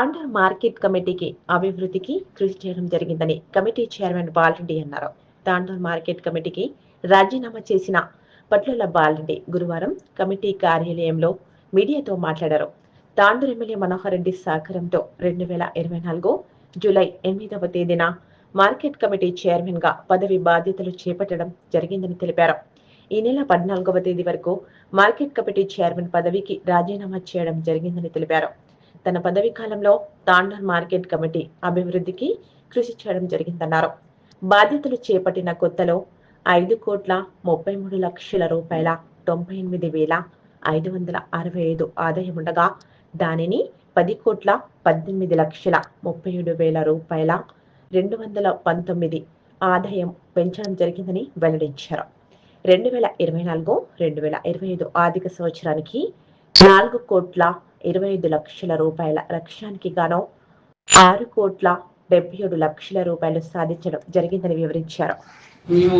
Tandur market కమిటీకి అభివృద్ధికి కృషి చేయడం జరిగిందని కమిటీ చైర్మన్ బాలరెడ్డి అన్నారు. తాండూర్ మార్కెట్ కమిటీకి రాజీనామా చేసిన పట్ల బాలరెడ్డి గురువారం కమిటీ కార్యాలయంలో మీడియాతో మాట్లాడారు. తాండూర్ ఎమ్మెల్యే మనోహర్ రెడ్డి సహకారంతో 2024 జూలై 8వ తేదీన మార్కెట్ కమిటీ చైర్మన్ గా పదవి బాధ్యతలు చేపట్టడం జరిగిందని తెలిపారు. ఈ నెల 14వ తేదీ వరకు మార్కెట్ కమిటీ చైర్మన్ పదవికి రాజీనామా చేయడం జరిగిందని తెలిపారు. తన పదవీ కాలంలో తాండూర్ మార్కెట్ కమిటీ అభివృద్ధికి కృషి చేయడం జరిగిందన్నారు. బాధ్యతలు చేపట్టిన కొత్తలో 5,33,00,000 రూపాయల 98,565 ఆదాయం ఉండగా దానిని 10,18,37,000 రూపాయల 219 ఆదాయం పెంచడం జరిగిందని వెల్లడించారు. 2024-2025 ఆర్థిక సంవత్సరానికి 4,25,00,000 రూపాయల లక్ష్యానికి గాను 6,77,00,000 రూపాయలు సాధించడం జరిగిందని వివరించారు. మేము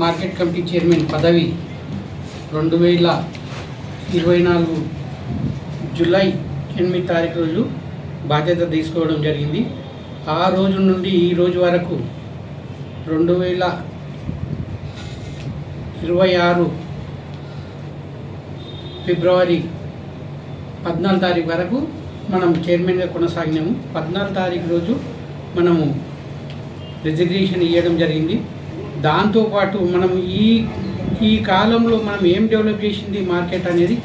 మార్కెట్ కమిటీ చైర్మన్ పదవి 2024 జూలై 8 తారీఖు రోజు బాధ్యత తీసుకోవడం జరిగింది. ఆ రోజు నుండి ఈ రోజు వరకు 2026 ఫిబ్రవరి 14 తారీఖు వరకు మనం చైర్మన్గా కొనసాగినాము. 14 తారీఖు రోజు మనము రిజిగ్నేషన్ ఇవ్వడం జరిగింది. దాంతోపాటు మనం ఈ కాలంలో మనం ఏం డెవలప్ చేసింది మార్కెట్ అనేది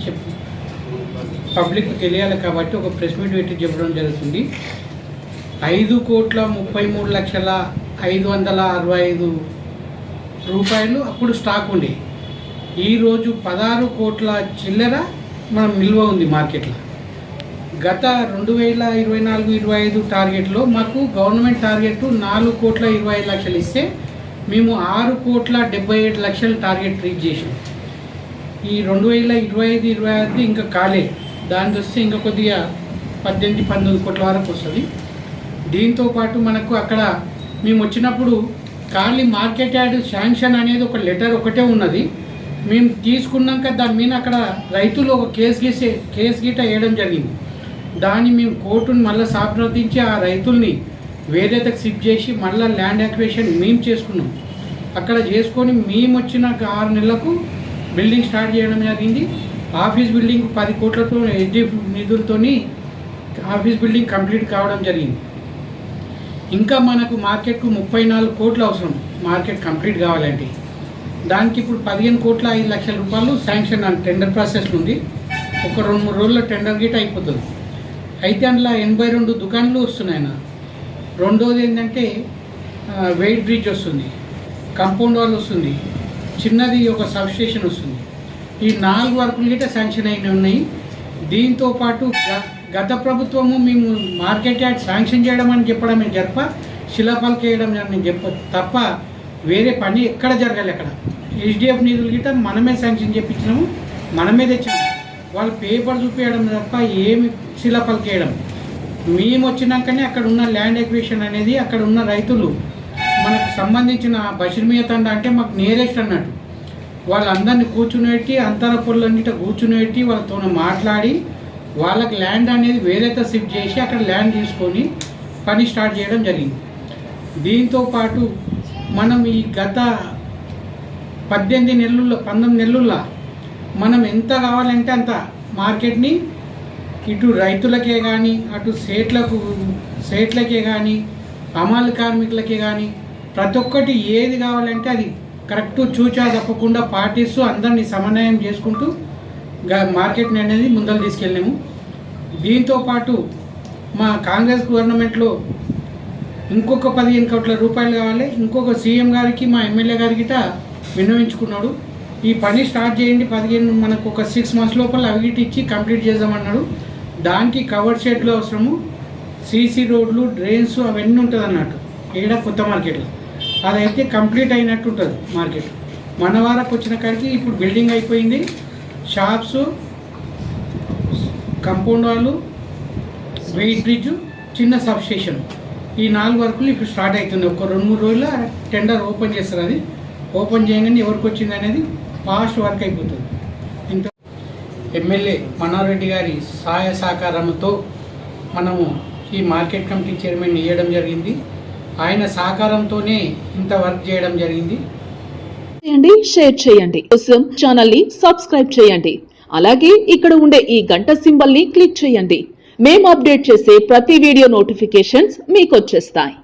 పబ్లిక్ తెలియాలి కాబట్టి ఒక ప్రెస్ మీట్ పెట్టి చెప్పడం జరుగుతుంది. 5,33,565 రూపాయలు అప్పుడు స్టాక్ ఉండే. ఈరోజు 16 కోట్ల చిల్లర మనం నిల్వ ఉంది మార్కెట్లో. గత 2024-25 టార్గెట్లో మాకు గవర్నమెంట్ టార్గెట్ 4,25,00,000 ఇస్తే మేము 6,77,00,000 టార్గెట్ రీచ్ చేసాం. ఈ 2025-26 ఇంకా కాలే. దాని వస్తే ఇంకా కొద్దిగా 18-19 కోట్ల వరకు వస్తుంది. దీంతోపాటు మనకు అక్కడ మేము వచ్చినప్పుడు ఖాళీ మార్కెట్ యార్డ్ శాంక్షన్ అనేది ఒక లెటర్ ఒకటే ఉన్నది. మేము తీసుకున్నాక దాని మీద అక్కడ రైతులు ఒక కేసు గీట వేయడం జరిగింది. దాన్ని మేము కోర్టును మళ్ళీ సంప్రదించి ఆ రైతుల్ని వేరేతకు షిఫ్ట్ చేసి మళ్ళీ ల్యాండ్ యాక్విజిషన్ మేము చేసుకున్నాం. అక్కడ చేసుకొని మేము వచ్చిన 6 నెలలకు బిల్డింగ్ స్టార్ట్ చేయడం జరిగింది. ఆఫీస్ బిల్డింగ్ 10 కోట్లతో HDF నిధులతోని ఆఫీస్ బిల్డింగ్ కంప్లీట్ కావడం జరిగింది. ఇంకా మనకు మార్కెట్కు 34 కోట్లు అవసరం మార్కెట్ కంప్లీట్ కావాలంటే. దానికి ఇప్పుడు 15,05,00,000 రూపాయలు శాంక్షన్ టెండర్ ప్రాసెస్ ఉంది. ఒక 2-3 రోజుల్లో టెండర్ గిట్ అయిపోతుంది. అయితే అందులో 82 దుకాణాలు వస్తున్నాయి. రెండోది ఏంటంటే వెయిట్ బ్రిడ్జ్ వస్తుంది, కాంపౌండ్ వాల్ వస్తుంది, చిన్నది ఒక సబ్స్టేషన్ వస్తుంది. ఈ 4 వర్కులు గిట్ట శాంక్షన్ అయిన ఉన్నాయి. దీంతోపాటు గత ప్రభుత్వము మేము మార్కెట్ యార్డ్ శాంక్షన్ చేయడం అని చెప్పడమే జరప శిలాఫలక వేయడం అని తప్ప వేరే పని ఎక్కడ జరగాలి. అక్కడ HDF నిధులు గిట్ట మనమే శాంక్షన్ చేయించినాము, మనమే తెచ్చాము. వాళ్ళు పేపర్ చూపించడం తప్ప ఏమి శిలాఫలక వేయడం. మేము వచ్చినాకనే అక్కడ ఉన్న ల్యాండ్ ఎక్విజిషన్ అనేది అక్కడ ఉన్న రైతులు మనకు సంబంధించిన బషీర్మియా తండ అంటే మాకు నియరెస్ట్ అన్నట్టు వాళ్ళందరినీ కూర్చునేటి అంతర పొల్లన్నిట కూర్చునేటి వాళ్ళతో మాట్లాడి వాళ్ళకి ల్యాండ్ అనేది వేరేతో షిఫ్ట్ చేసి అక్కడ ల్యాండ్ తీసుకొని పని స్టార్ట్ చేయడం జరిగింది. దీంతోపాటు మనం ఈ గత 19 నెలల్లో మనం ఎంత కావాలంటే అంత మార్కెట్ని ఇటు రైతులకే కానీ అటు సేట్లకే కానీ అమలు కార్మికులకే కానీ ప్రతి ఒక్కటి ఏది కావాలంటే అది కరెక్ట్ చూచా తప్పకుండా పాటిస్తూ అందరినీ సమన్వయం చేసుకుంటూ మార్కెట్ని అనేది ముందలు తీసుకెళ్ళాము. దీంతోపాటు మా కాంగ్రెస్ గవర్నమెంట్లో ఇంకొక 15 కోట్ల రూపాయలు కావాలి. ఇంకొక సీఎం గారికి మా ఎమ్మెల్యే గారికి విన్నవించుకున్నాడు. ఈ పని స్టార్ట్ చేయండి, 15 మనకు ఒక 6 months లోపల అవిగిటి ఇచ్చి కంప్లీట్ చేద్దామన్నాడు. దానికి కవర్ షెడ్లు అవసరము, సీసీ రోడ్లు, డ్రైన్స్ అవన్నీ ఉంటుంది అన్నట్టు ఇక్కడ కొత్త మార్కెట్లో. అదైతే కంప్లీట్ అయినట్టు ఉంటుంది మార్కెట్. మన వారకు వచ్చిన కాడికి ఇప్పుడు బిల్డింగ్ అయిపోయింది. షాప్స్, కాంపౌండ్ వాళ్ళు, వెయిట్ బ్రిడ్జ్, చిన్న సబ్స్టేషన్, ఈ 4 వర్కులు ఇప్పుడు స్టార్ట్ అవుతుంది. ఒక 2-3 రోజుల్లో టెండర్ ఓపెన్ చేస్తారు. అది ఓపెన్ చేయగానే ఎవరికి వచ్చింది అనేది ఫాస్ట్ వర్క్ అయిపోతుంది. ఎమ్మెల్యే మనోహర్ రెడ్డి గారి సహాయ సహకారంతో మనము ఈ మార్కెట్ కమిటీ చైర్మన్ ఇవ్వడం జరిగింది. ఆయన సహకారంతోనే ఇంత వర్క్ చేయడం జరిగింది. చేయండి, షేర్ చేయండి, కోసం ఛానల్ ని సబ్స్క్రైబ్ చేయండి. అలాగే ఇక్కడ ఉండే ఈ గంట సింబల్ ని క్లిక్ చేయండి. మేము అప్డేట్ చేసే ప్రతి వీడియో నోటిఫికేషన్స్ మీకు వచ్చేస్తాయి.